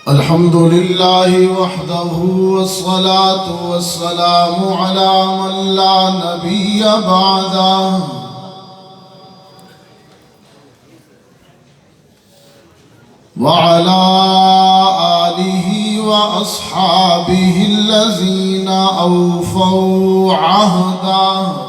الحمد لله وحده والصلاة والسلام على من لا نبي بعده وعلى آله وأصحابه الذين أوفوا عهده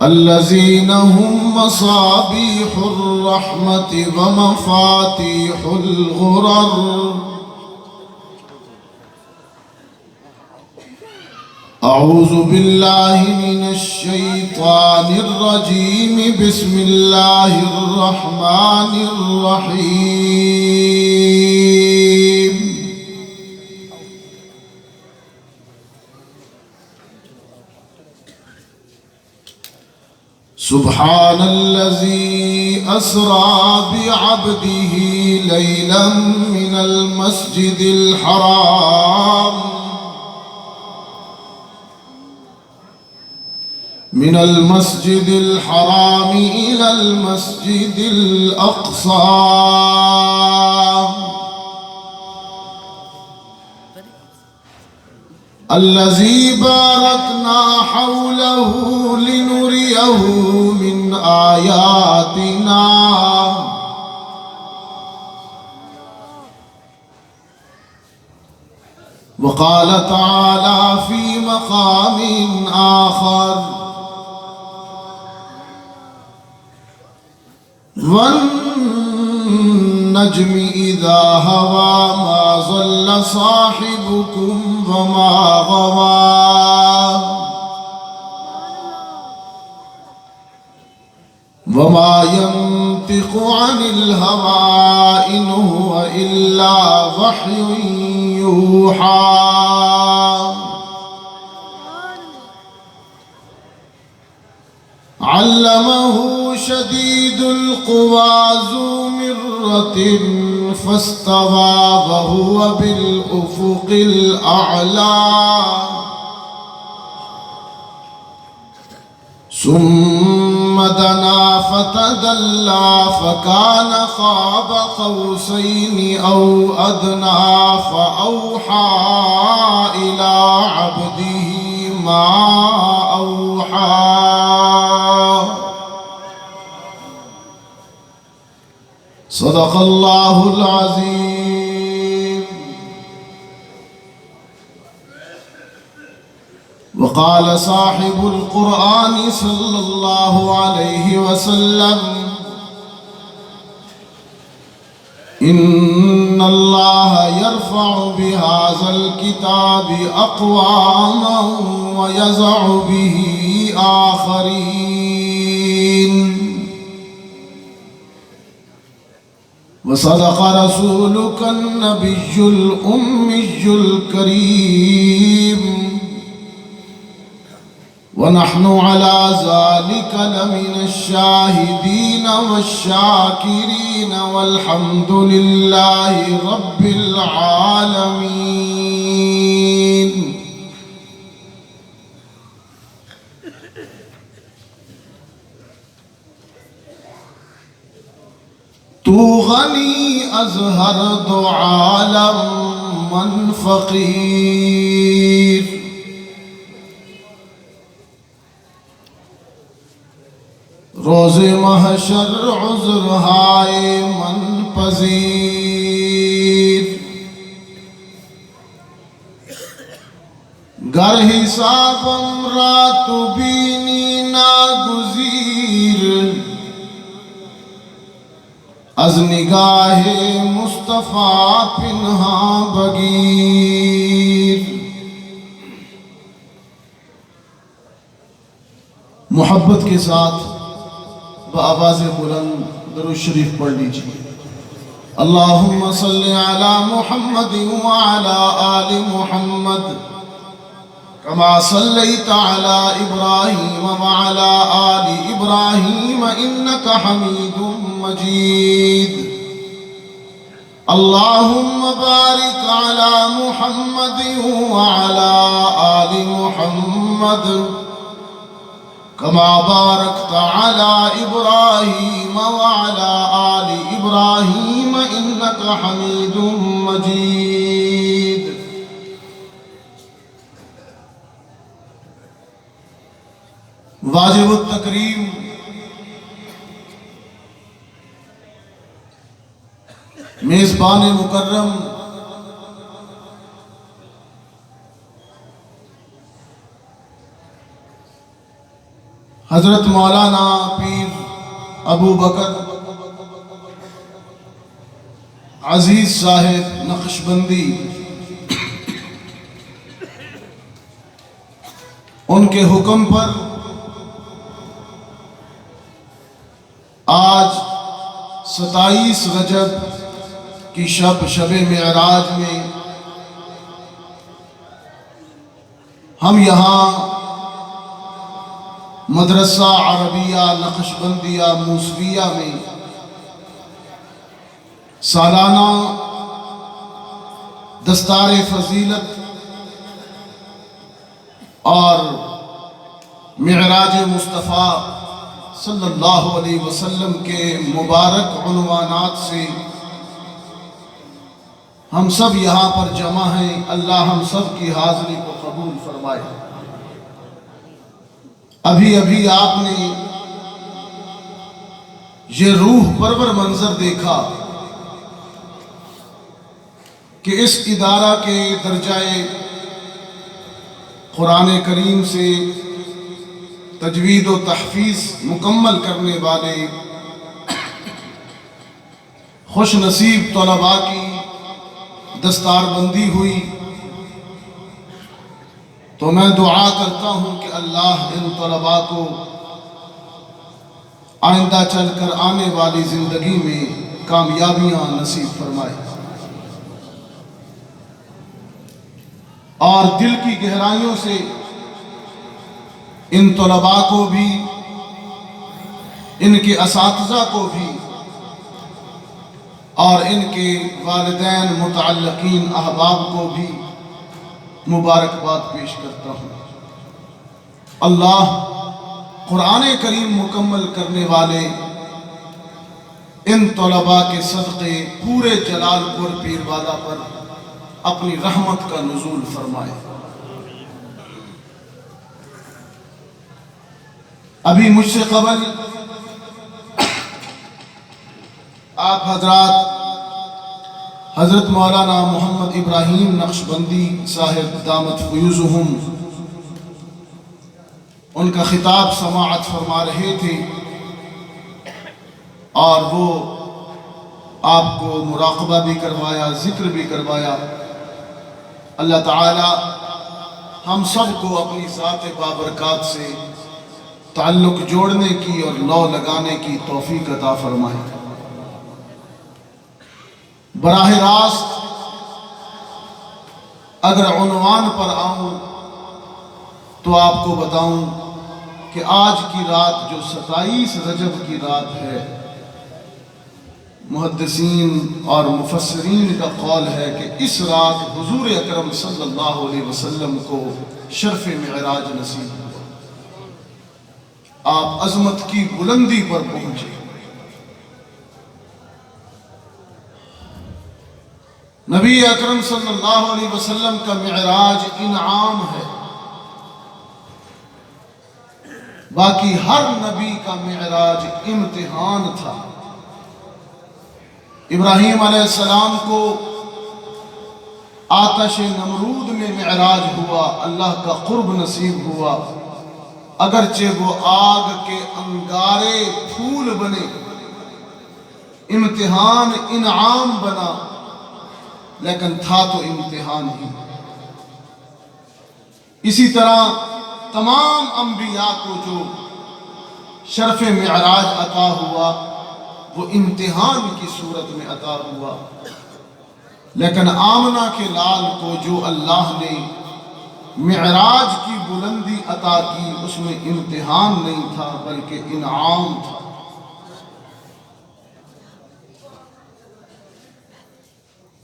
الذين هم مصابيح الرحمة ومفاتيح الغرر. أعوذ بالله من الشيطان الرجيم. بسم الله الرحمن الرحيم. سبحان الذي أسرى بعبده ليلا من المسجد الحرام إلى المسجد الأقصى الذي باركنا حوله لنريه من آياتنا. وقال تعالى في مقام آخر: والنجم إذا هوى ما ضل صاحبكم وما غوى وما ينطق عن الهوى إن هو إلا وحي يوحى. علمه شديد القوى ذو مرة فاستوى وهو بالأفق الأعلى. ثم دنا فتدلى فكان قاب قوسين أو أدنى فأوحى إلى عبده ما أوحى. صدق الله العظيم. وقال صاحب القرآن صلى الله عليه وسلم: إن الله يرفع بهذا الكتاب أقواما ويزع به آخرين. وصدق رسولك النبي الأمي الكريم. ونحن على ذلك لمن الشاهدين والشاكرين والحمد لله رب العالمين. تو غنی از ہر دو عالم من فقیر. روز محشر عذر ہائے من پذیر. گر حسابم را تو بینی ناگزیر. از نگاہ مصطفیٰ پنہاں بگیر. محبت کے ساتھ بآواز بلند درود شریف پڑھ لیجیے. اللہم صلی علی محمد وعلی آل محمد كما صليت على إبراهيم وعلى آل إبراهيم إنك حميد مجيد. اللهم بارك على محمد وعلى آل محمد كما باركت على إبراهيم وعلى آل إبراهيم إنك حميد مجيد. واجب التکریم میزبان مکرم حضرت مولانا پیر ابو بکر عزیز صاحب نقشبندی، ان کے حکم پر آج 27 رجب کی شب معراج میں ہم یہاں مدرسہ عربیہ نقشبندیہ موسویہ میں سالانہ دستار فضیلت اور معراج مصطفیٰ صلی اللہ علیہ وسلم کے مبارک عنوانات سے ہم سب یہاں پر جمع ہیں۔ اللہ ہم سب کی حاضری کو قبول فرمائے۔ ابھی آپ نے یہ روح پرور منظر دیکھا کہ اس ادارہ کے درجہ قرآن کریم سے تجوید و تحفیظ مکمل کرنے والے خوش نصیب طلباء کی دستار بندی ہوئی، تو میں دعا کرتا ہوں کہ اللہ ان طلباء کو آئندہ چل کر آنے والی زندگی میں کامیابیاں نصیب فرمائے، اور دل کی گہرائیوں سے ان طلباء کو بھی، ان کے اساتذہ کو بھی، اور ان کے والدین متعلقین احباب کو بھی مبارکباد پیش کرتا ہوں۔ اللہ قرآن کریم مکمل کرنے والے ان طلباء کے صدقے پورے جلال پور پیر والا پر اپنی رحمت کا نزول فرمائے۔ ابھی مجھ سے قبل آپ حضرات حضرت مولانا محمد ابراہیم نقشبندی صاحب دامت فیوزہم ان کا خطاب سماعت فرما رہے تھے، اور وہ آپ کو مراقبہ بھی کروایا، ذکر بھی کروایا۔ اللہ تعالی ہم سب کو اپنی ذات بابرکات سے تعلق جوڑنے کی اور لو لگانے کی توفیق عطا فرمائے۔ براہ راست اگر عنوان پر آؤں تو آپ کو بتاؤں کہ آج کی رات جو 27 رجب کی رات ہے، محدثین اور مفسرین کا قول ہے کہ اس رات حضور اکرم صلی اللہ علیہ وسلم کو شرف معراج نصیب ہوا، آپ عظمت کی بلندی پر پہنچے۔ نبی اکرم صلی اللہ علیہ وسلم کا معراج انعام ہے، باقی ہر نبی کا معراج امتحان تھا۔ ابراہیم علیہ السلام کو آتش نمرود میں معراج ہوا، اللہ کا قرب نصیب ہوا، اگرچہ وہ آگ کے انگارے پھول بنے، امتحان انعام بنا، لیکن تھا تو امتحان ہی۔ اسی طرح تمام انبیاء کو جو شرف معراج عطا ہوا وہ امتحان کی صورت میں عطا ہوا، لیکن آمنہ کے لال کو جو اللہ نے معراج کی بلندی عطا کی، اس میں امتحان نہیں تھا بلکہ انعام تھا۔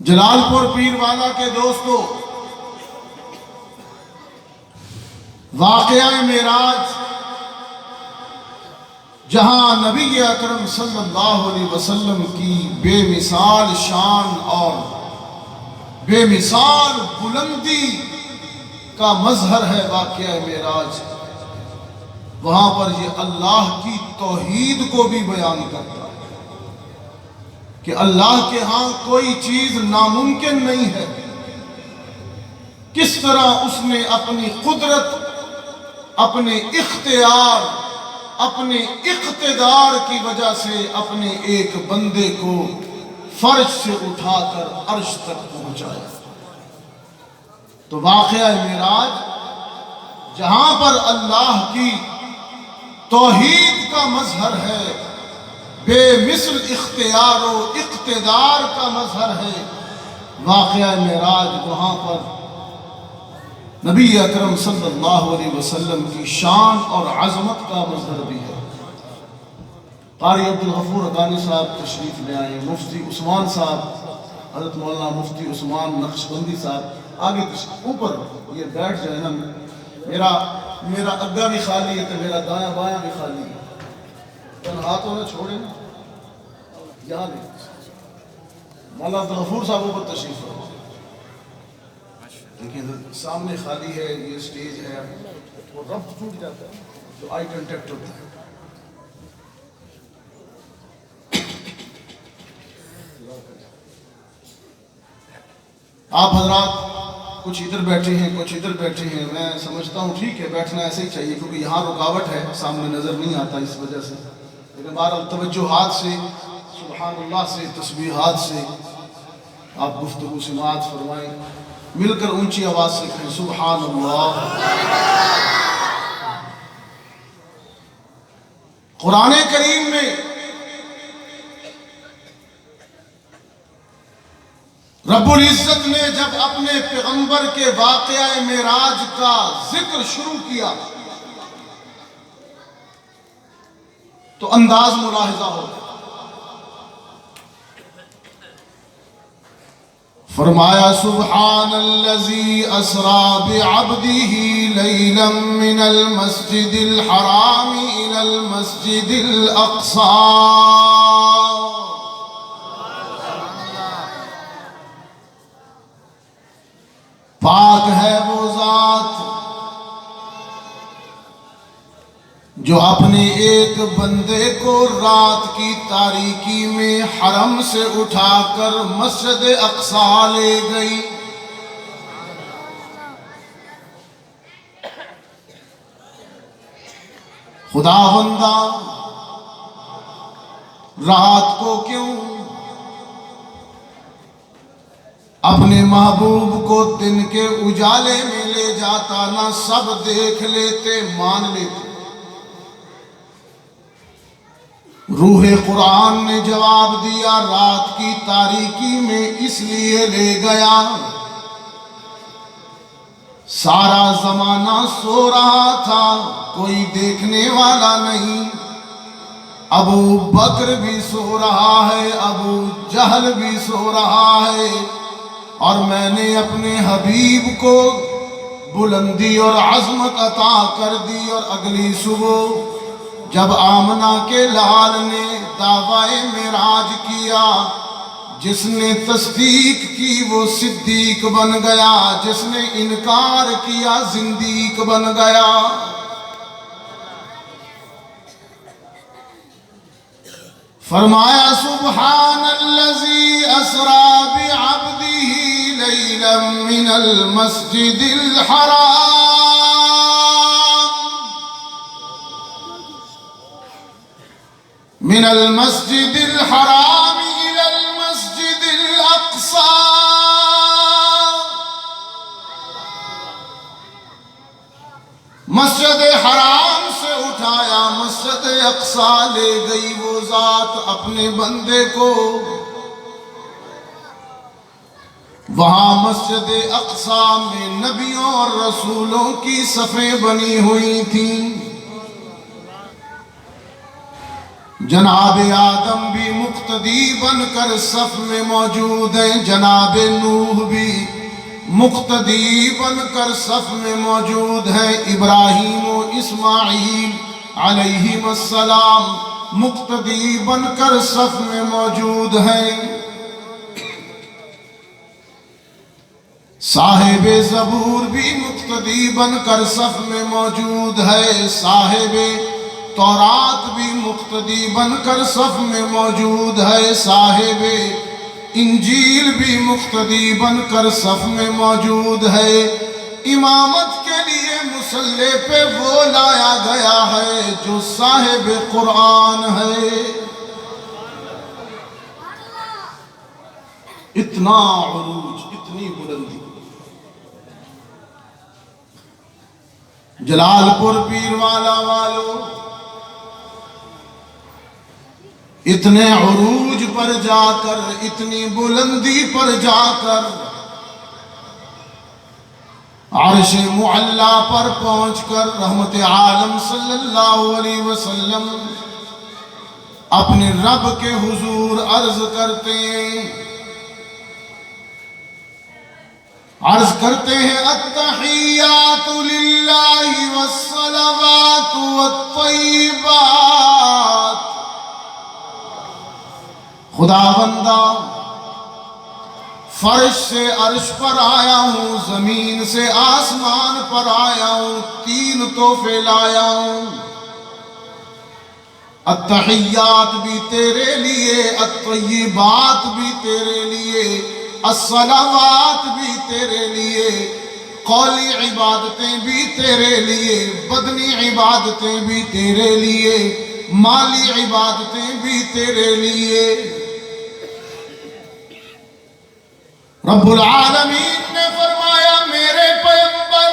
جلال پور پیر والا کے دوستو، واقعہ معراج جہاں نبی اکرم صلی اللہ علیہ وسلم کی بے مثال شان اور بے مثال بلندی کا مظہر ہے واقعہ معراج، وہاں پر یہ اللہ کی توحید کو بھی بیان کرتا ہے کہ اللہ کے ہاں کوئی چیز ناممکن نہیں ہے۔ کس طرح اس نے اپنی قدرت، اپنے اختیار، اپنے اقتدار کی وجہ سے اپنے ایک بندے کو فرش سے اٹھا کر عرش تک پہنچایا۔ تو واقعہ معراج جہاں پر اللہ کی توحید کا مظہر ہے، بے مثل اختیار و اقتدار کا مظہر ہے، واقعہ معراج وہاں پر نبی اکرم صلی اللہ علیہ وسلم کی شان اور عظمت کا مظہر بھی ہے۔ قاری عبدالغفور حقانی صاحب تشریف لے آئے، مفتی عثمان صاحب، حضرت مولانا مفتی عثمان نقشبندی صاحب آگے تشریف، اوپر یہ بیٹھ جائے نا، میرا اگا بھی خالی ہے تو میرا دایاں بایاں بھی خالی ہے، ان ہاتھوں نے چھوڑے نا، یہاں بھی مولانا عبدالغفور صاحب اوپر تشریف لے، لیکن سامنے خالی ہے، یہ سٹیج ہے، وہ ربط ٹوٹ جاتا ہے جو آئی کنٹیکٹ ہوتا ہے۔ آپ حضرات کچھ ادھر بیٹھے ہیں، کچھ ادھر بیٹھے ہیں، میں سمجھتا ہوں ٹھیک ہے، بیٹھنا ایسے ہی چاہیے کیونکہ یہاں رکاوٹ ہے، سامنے نظر نہیں آتا اس وجہ سے، لیکن بہرحال توجہات سے، سبحان اللہ سے، تسبیحات سے آپ گفتگو سماعت فرمائیں، مل کر اونچی آواز سے کہیں سبحان اللہ۔ قرآن کریم میں رب العزت نے جب اپنے پیغمبر کے واقعہ معراج کا ذکر شروع کیا تو انداز ملاحظہ ہو گیا۔ فرمایا سبحان الذی اسری بعبدہ لیلا من المسجد الحرام الی المسجد الاقصی۔ پاک ہے وہ ذات جو اپنے ایک بندے کو رات کی تاریکی میں حرم سے اٹھا کر مسجد اقصی لے گئی۔ خدا بندہ رات کو کیوں اپنے محبوب کو دن کے اجالے میں لے جاتا، نہ سب دیکھ لیتے مان لیتے۔ روح قرآن نے جواب دیا رات کی تاریکی میں اس لیے لے گیا، سارا زمانہ سو رہا تھا، کوئی دیکھنے والا نہیں، ابو بکر بھی سو رہا ہے، ابو جہل بھی سو رہا ہے، اور میں نے اپنے حبیب کو بلندی اور عظمت عطا کر دی۔ اور اگلی صبح جب آمنہ کے لال نے دعوی معراج کیا، جس نے تصدیق کی وہ صدیق بن گیا، جس نے انکار کیا زندیق بن گیا۔ فرمایا سبحان الذی اسری بعبدہ لیلا من المسجد الحرام من المسجد الحرام الى المسجد الاقصى۔ مسجد حرام سے اٹھایا مسجد اقصی لے گئی وہ ذات اپنے بندے کو۔ وہاں مسجد اقصی میں نبیوں اور رسولوں کی صفیں بنی ہوئی تھیں۔ جناب آدم بھی مقتدی بن کر صف میں موجود ہیں، جناب نوح بھی مقتدی بن کر صف میں موجود ہیں، ابراہیم و اسماعیل علیہم السلام مقتدی بن کر صف میں موجود ہیں۔ صاحب زبور بھی مقتدی بن کر صف میں موجود ہے، صاحب تورات بھی مقتدی بن کر صف میں موجود ہے، صاحب انجیل بھی مقتدی بن کر صف میں موجود ہے۔ امامت کے لیے مصلی پہ وہ لایا گیا ہے جو صاحب قرآن ہے۔ اتنا عروج، اتنی بلندی۔ جلال پور پیر والا والو، اتنے عروج پر جا کر، اتنی بلندی پر جا کر، عرش معلا پر پہنچ کر رحمت عالم صلی اللہ علیہ وسلم اپنے رب کے حضور عرض کرتے ہیں، التحیات للہ والصلوات والطیبات۔ خدا بندہ فرش سے عرش پر آیا ہوں، زمین سے آسمان پر آیا ہوں، تین تحفے لایا ہوں۔ التحیات بھی تیرے لیے، الطیبات بھی تیرے لیے، الصلوات بھی تیرے لیے، قولی عبادتیں بھی تیرے لیے، بدنی عبادتیں بھی تیرے لیے، مالی عبادتیں بھی تیرے لیے۔ رب العالمین نے فرمایا میرے پیغمبر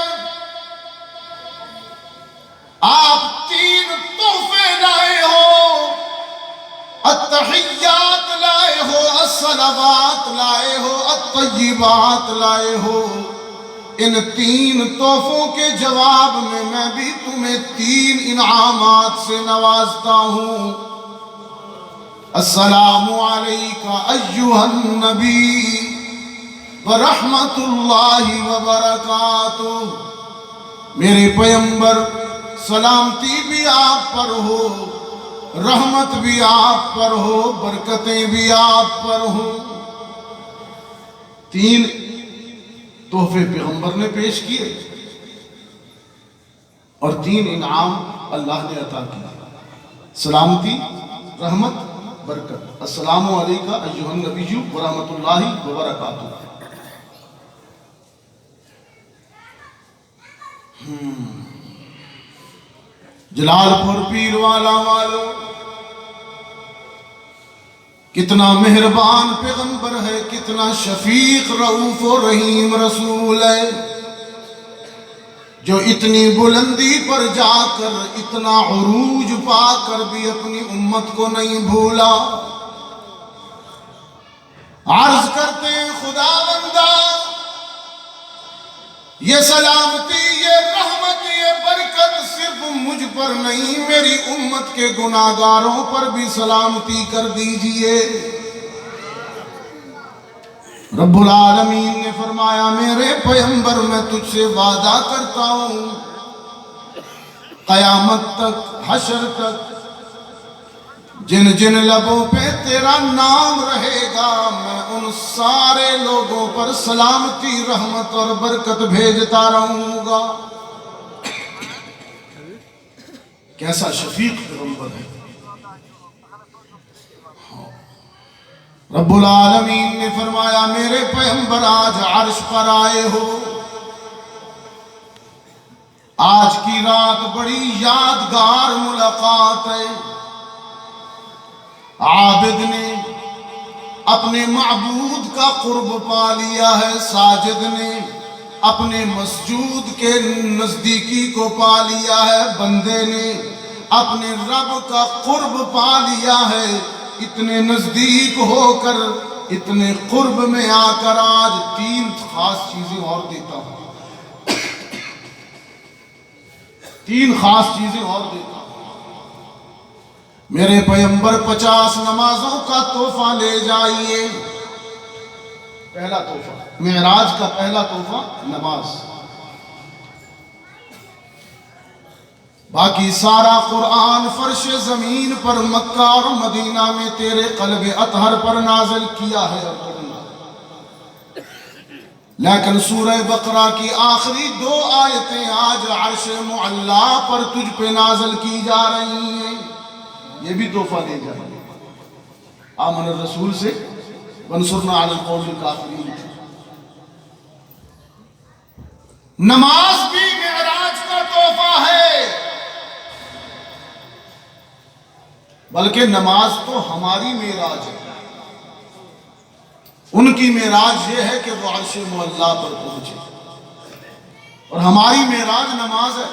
آپ تین تحفے لائے ہو، التحیات لائے ہو، الصلوات لائے ہو، الطیبات لائے ہو۔ ان تین تحفوں کے جواب میں بھی تمہیں تین انعامات سے نوازتا ہوں۔ السلام علیک ایھا النبی ورحمت اللہ وبرکاتہ۔ میرے پیغمبر سلامتی بھی آپ پر ہو، رحمت بھی آپ پر ہو، برکتیں بھی آپ پر ہوں۔ تین تحفے پیغمبر نے پیش کیے اور تین انعام اللہ نے عطا کیا، سلامتی، رحمت، برکت۔ السلام علیکم ایھا النبی ورحمت اللہ وبرکاتہ۔ جلال پور پیر والا والو، کتنا مہربان پیغمبر ہے، کتنا شفیق رؤوف و رحیم رسول ہے، جو اتنی بلندی پر جا کر، اتنا عروج پا کر بھی اپنی امت کو نہیں بھولا۔ عرض کرتے ہیں خدا بندہ، یہ سلامتی، یہ رحمت، یہ برکت صرف مجھ پر نہیں، میری امت کے گناہگاروں پر بھی سلامتی کر دیجئے۔ رب العالمین نے فرمایا میرے پیغمبر میں تجھ سے وعدہ کرتا ہوں، قیامت تک، حشر تک، جن جن لبوں پہ تیرا نام رہے گا، میں ان سارے لوگوں پر سلامتی، رحمت اور برکت بھیجتا رہوں گا۔ کیسا شفیق پیغمبر ہے۔ رب العالمین نے فرمایا میرے پیغمبر آج عرش پر آئے ہو، آج کی رات بڑی یادگار ملاقات ہے۔ عابد نے اپنے معبود کا قرب پا لیا ہے، ساجد نے اپنے مسجود کے نزدیکی کو پا لیا ہے، بندے نے اپنے رب کا قرب پا لیا ہے۔ اتنے نزدیک ہو کر، اتنے قرب میں آ کر آج تین خاص چیزیں اور دیتا ہوں، تین خاص چیزیں اور دیتا ہوں۔ میرے پیغمبر 50 نمازوں کا تحفہ لے جائیے۔ پہلا تحفہ، معراج کا پہلا تحفہ نماز۔ باقی سارا قرآن فرش زمین پر مکہ اور مدینہ میں تیرے قلب اطہر پر نازل کیا ہے اور کرنا، لیکن سورہ بقرہ کی آخری 2 آیتیں آج عرش معلا پر تجھ پہ نازل کی جا رہی ہیں، یہ بھی تحفہ لے جائیں گے آمن الرسول سے وانصرنا علی القوم الکافرین۔ نماز بھی معراج کا تحفہ ہے، بلکہ نماز تو ہماری معراج ہے، ان کی معراج یہ ہے کہ وہ عرش معلا پر پہنچے، اور ہماری معراج نماز ہے۔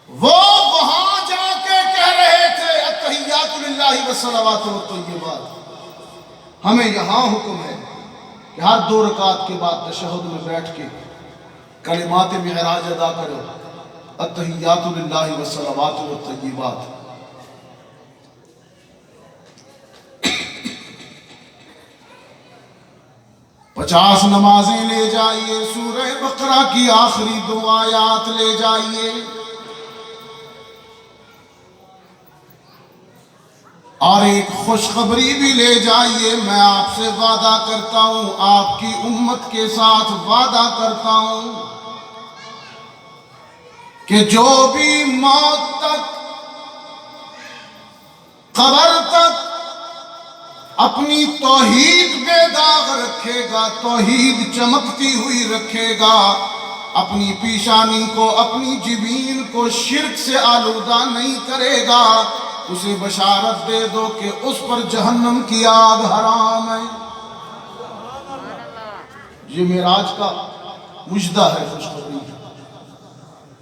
وہ وہاں جا کے کہہ رہے تھے التحیات للہ والصلوات والطیبات، ہمیں یہاں حکم ہے کہ ہر 2 رکعت کے بعد تشہد میں بیٹھ کے کلمات معراج ادا کرو، التحیات للہ والصلوات والطیبات۔ پچاس نمازیں لے جائیے، سورہ بقرہ کی آخری 2 آیات لے جائیے، اور ایک خوشخبری بھی لے جائیے۔ میں آپ سے وعدہ کرتا ہوں، آپ کی امت کے ساتھ وعدہ کرتا ہوں کہ جو بھی موت تک، قبر تک اپنی توحید بے داغ رکھے گا، توحید چمکتی ہوئی رکھے گا، اپنی پیشانی کو، اپنی جبین کو شرک سے آلودہ نہیں کرے گا، اسے بشارت دے دو کہ اس پر جہنم کی آگ حرام ہے۔ یہ معراج کا مجدہ ہے، خوشخبری۔